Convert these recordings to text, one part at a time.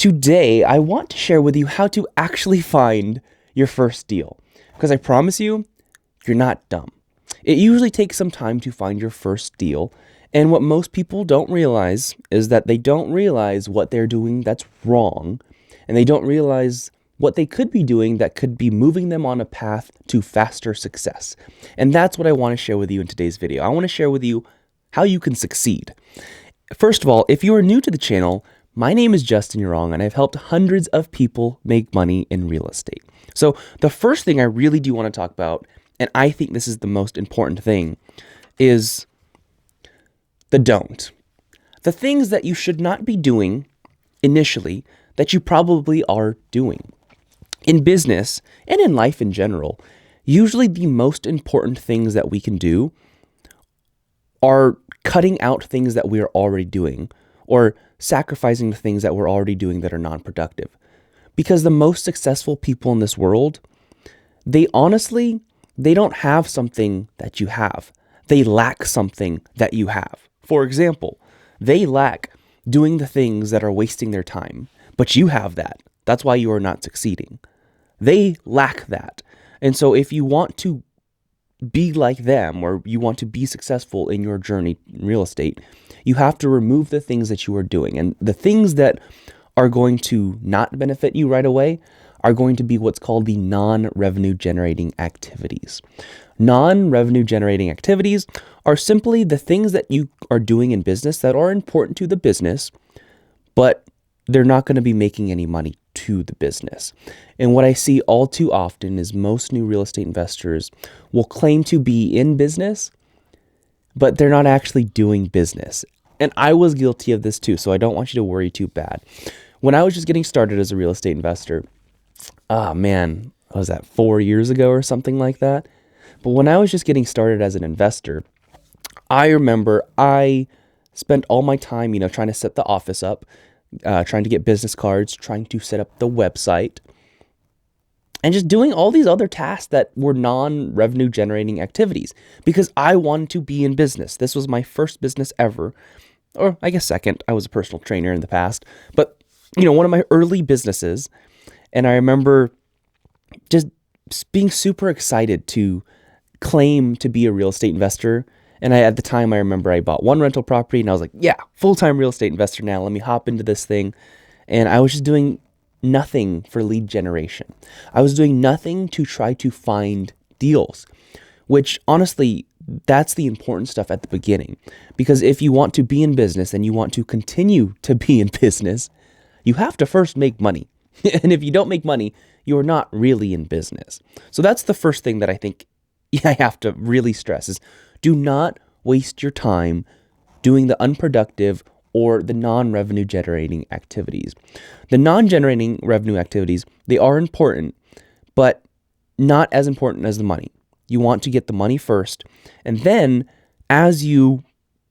Today, I want to share with you how to actually find your first deal. Because I promise you, you're not dumb. It usually takes some time to find your first deal. And what most people don't realize is that they don't realize what they're doing that's wrong. And they don't realize what they could be doing that could be moving them on a path to faster success. And that's what I want to share with you in today's video. I want to share with you how you can succeed. First of all, if you are new to the channel, my name is Justin Urong, and I've helped hundreds of people make money in real estate. So the first thing I really do want to talk about, and I think this is the most important thing, is the don't. The things that you should not be doing initially that you probably are doing. In business and in life in general, usually the most important things that we can do are cutting out things that we are already doing or sacrificing the things that we're already doing that are non-productive. Because the most successful people in this world, they don't have something that you have. They lack something that you have. For example, they lack doing the things that are wasting their time, but you have that. That's why you are not succeeding. They lack that. And so if you want to be like them, or you want to be successful in your journey in real estate, you have to remove the things that you are doing. And the things that are going to not benefit you right away are going to be what's called the non-revenue generating activities. Non-revenue generating activities are simply the things that you are doing in business that are important to the business, but they're not going to be making any money to the business. And what I see all too often is most new real estate investors will claim to be in business, but they're not actually doing business. And I was guilty of this too, so I don't want you to worry too bad. When I was just getting started as a real estate investor, what was that, 4 years ago or something like that? But when I was just getting started as an investor, I remember I spent all my time, trying to set the office up, trying to get business cards, trying to set up the website, and just doing all these other tasks that were non-revenue generating activities because I wanted to be in business. This was my first business ever, or I guess second. I was a personal trainer in the past, but one of my early businesses. And I remember just being super excited to claim to be a real estate investor. And at the time, I remember I bought one rental property and I was like, yeah, full-time real estate investor now. Let me hop into this thing. And I was just doing nothing for lead generation. I was doing nothing to try to find deals, which honestly, that's the important stuff at the beginning. Because if you want to be in business and you want to continue to be in business, you have to first make money. And if you don't make money, you're not really in business. So that's the first thing that I think I have to really stress is do not waste your time doing the unproductive or the non-revenue generating activities. The non-generating revenue activities, they are important, but not as important as the money. You want to get the money first, and then as you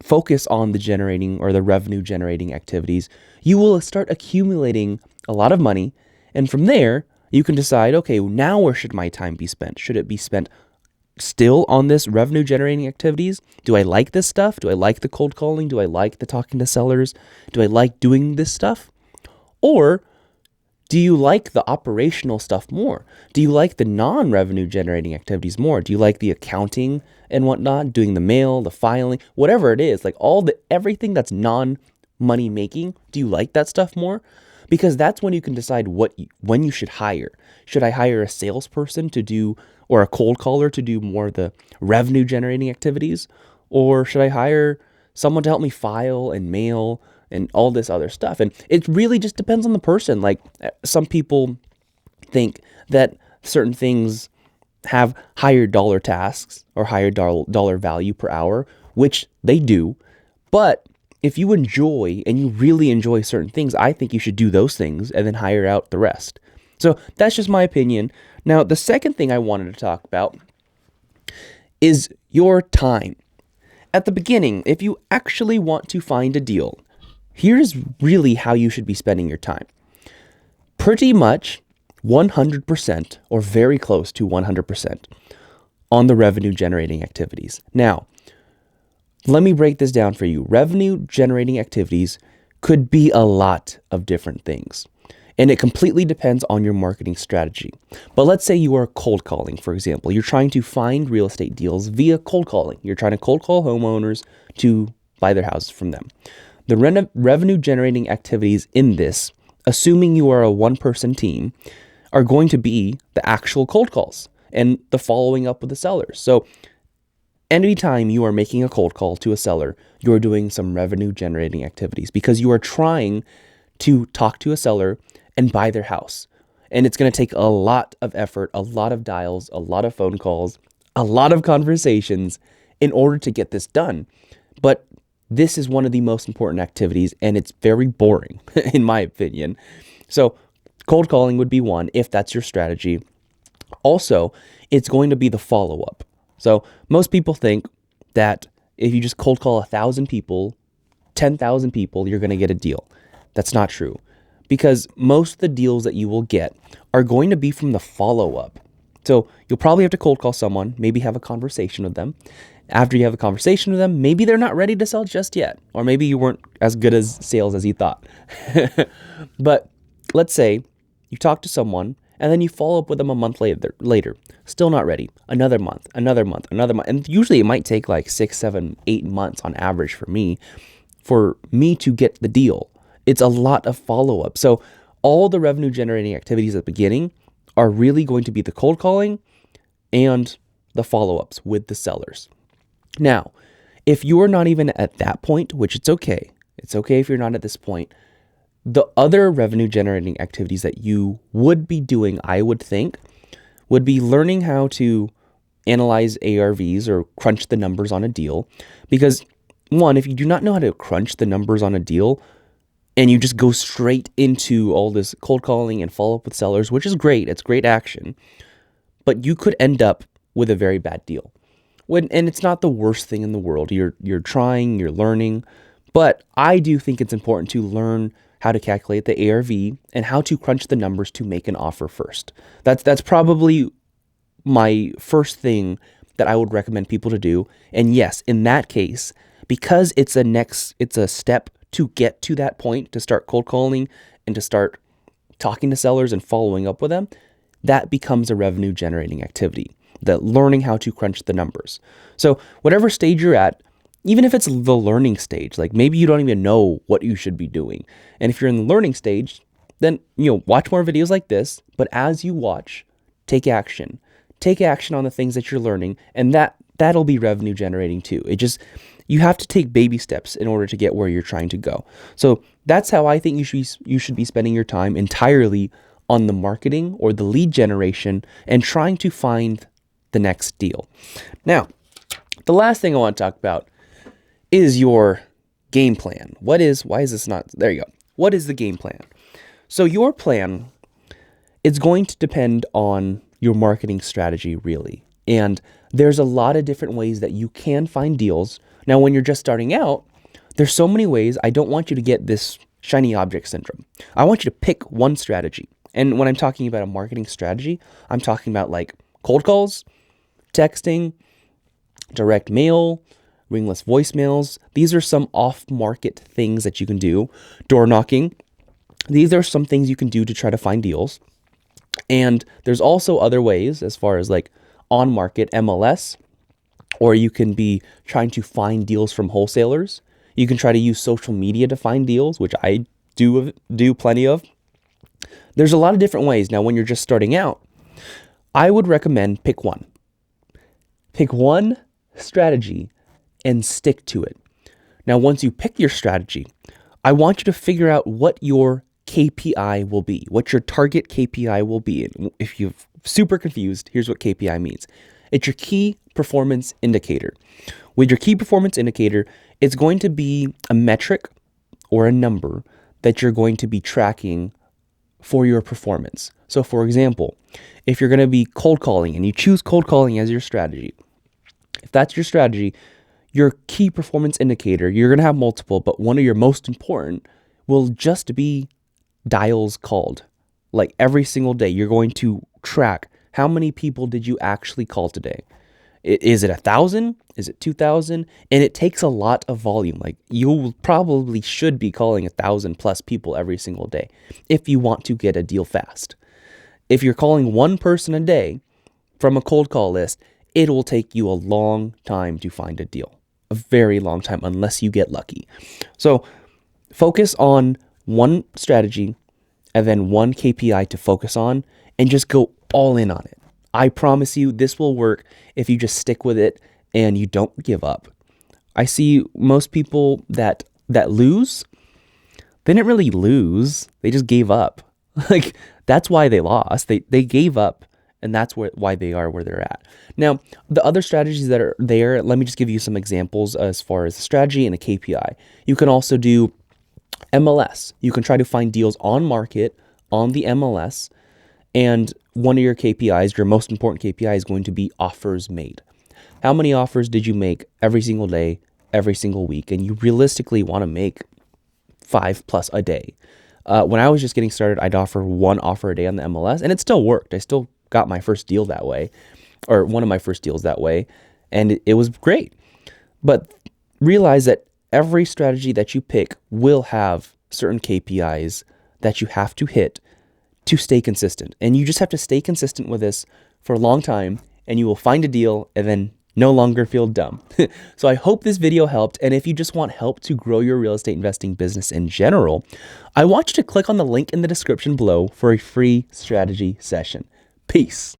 focus on the generating or the revenue generating activities, you will start accumulating a lot of money, and from there, you can decide, okay, now where should my time be spent? Should it be spent still on this revenue generating activities? Do I like this stuff? Do I like the cold calling? Do I like the talking to sellers? Do I like doing this stuff? Or do you like the operational stuff more? Do you like the non-revenue generating activities more? Do you like the accounting and whatnot, doing the mail, the filing, whatever it is, like everything that's non-money making? Do you like that stuff more? Because that's when you can decide when you should hire. Should I hire a salesperson to do, or a cold caller to do more of the revenue generating activities? Or should I hire someone to help me file and mail and all this other stuff? And it really just depends on the person. Like some people think that certain things have higher dollar tasks or higher dollar value per hour, which they do. But if you enjoy and you really enjoy certain things, I think you should do those things and then hire out the rest. So that's just my opinion. Now, the second thing I wanted to talk about is your time. At the beginning, if you actually want to find a deal, here's really how you should be spending your time. Pretty much 100% or very close to 100% on the revenue generating activities. Now, let me break this down for you. Revenue generating activities could be a lot of different things. And it completely depends on your marketing strategy. But let's say you are cold calling, for example. You're trying to find real estate deals via cold calling. You're trying to cold call homeowners to buy their houses from them. The revenue generating activities in this, assuming you are a one-person team, are going to be the actual cold calls and the following up with the sellers. So anytime you are making a cold call to a seller, you are doing some revenue generating activities because you are trying to talk to a seller and buy their house. And it's going to take a lot of effort, a lot of dials, a lot of phone calls, a lot of conversations in order to get this done. But this is one of the most important activities, and it's very boring, in my opinion. So cold calling would be one if that's your strategy. Also, it's going to be the follow-up. So most people think that if you just cold call 1,000 people, 10,000 people, you're going to get a deal. That's not true, because most of the deals that you will get are going to be from the follow-up. So you'll probably have to cold call someone, maybe have a conversation with them. After you have a conversation with them, maybe they're not ready to sell just yet, or maybe you weren't as good as sales as you thought. But let's say you talk to someone and then you follow up with them a month later, still not ready. Another month. And usually it might take like 6, 7, 8 months on average for me to get the deal. It's a lot of follow-up. So all the revenue generating activities at the beginning are really going to be the cold calling and the follow-ups with the sellers. Now, if you're not even at that point, which it's okay if you're not at this point, the other revenue generating activities that you would be doing, I would think, would be learning how to analyze ARVs or crunch the numbers on a deal. Because one, if you do not know how to crunch the numbers on a deal and you just go straight into all this cold calling and follow up with sellers, which is great, it's great action, but you could end up with a very bad deal. And it's not the worst thing in the world. You're trying, you're learning, but I do think it's important to learn how to calculate the ARV and how to crunch the numbers to make an offer first. That's probably my first thing that I would recommend people to do. And yes, in that case, because it's a step to get to that point, to start cold calling and to start talking to sellers and following up with them, that becomes a revenue generating activity. That learning how to crunch the numbers. So whatever stage you're at, even if it's the learning stage, like maybe you don't even know what you should be doing. And if you're in the learning stage, then, watch more videos like this, but as you watch, take action. Take action on the things that you're learning, and that'll be revenue generating too. You have to take baby steps in order to get where you're trying to go. So that's how I think you should be spending your time entirely on the marketing or the lead generation and trying to find the next deal. Now, the last thing I want to talk about is your game plan. What is the game plan? So your plan is going to depend on your marketing strategy, really. And there's a lot of different ways that you can find deals. Now, when you're just starting out, there's so many ways. I don't want you to get this shiny object syndrome. I want you to pick one strategy. And when I'm talking about a marketing strategy, I'm talking about like cold calls, texting, direct mail, ringless voicemails. These are some off-market things that you can do. Door knocking. These are some things you can do to try to find deals. And there's also other ways as far as like on-market MLS, or you can be trying to find deals from wholesalers. You can try to use social media to find deals, which I do plenty of. There's a lot of different ways. Now, when you're just starting out, I would recommend pick one. Pick one strategy and stick to it. Now, once you pick your strategy, I want you to figure out what your KPI will be, what your target KPI will be. And if you're super confused, here's what KPI means. It's your key performance indicator. With your key performance indicator, it's going to be a metric or a number that you're going to be tracking for your performance. So for example, if you're going to be cold calling and you choose cold calling as your strategy, if that's your strategy, your key performance indicator, you're going to have multiple, but one of your most important will just be dials called. Like every single day, you're going to track how many people did you actually call today. Is it 1,000? Is it 2,000? And it takes a lot of volume. Like you probably should be calling 1,000 plus people every single day if you want to get a deal fast. If you're calling one person a day from a cold call list, it will take you a long time to find a deal. A very long time unless you get lucky. So focus on one strategy and then one KPI to focus on and just go all in on it. I promise you this will work if you just stick with it and you don't give up. I see most people that lose, they didn't really lose. They just gave up. Like that's why they lost. They gave up, and that's why they are where they're at. Now, the other strategies that are there, let me just give you some examples as far as the strategy and a KPI. You can also do MLS. You can try to find deals on market on the MLS, and one of your KPIs, your most important KPI, is going to be offers made. How many offers did you make every single day, every single week? And you realistically want to make 5+ a day. When I was just getting started, I'd offer 1 offer a day on the MLS, and it still worked. I still got my first deal that way, or one of my first deals that way, and it was great. But realize that every strategy that you pick will have certain KPIs that you have to hit to stay consistent. And you just have to stay consistent with this for a long time, and you will find a deal and then no longer feel dumb. So I hope this video helped. And if you just want help to grow your real estate investing business in general, I want you to click on the link in the description below for a free strategy session. Peace.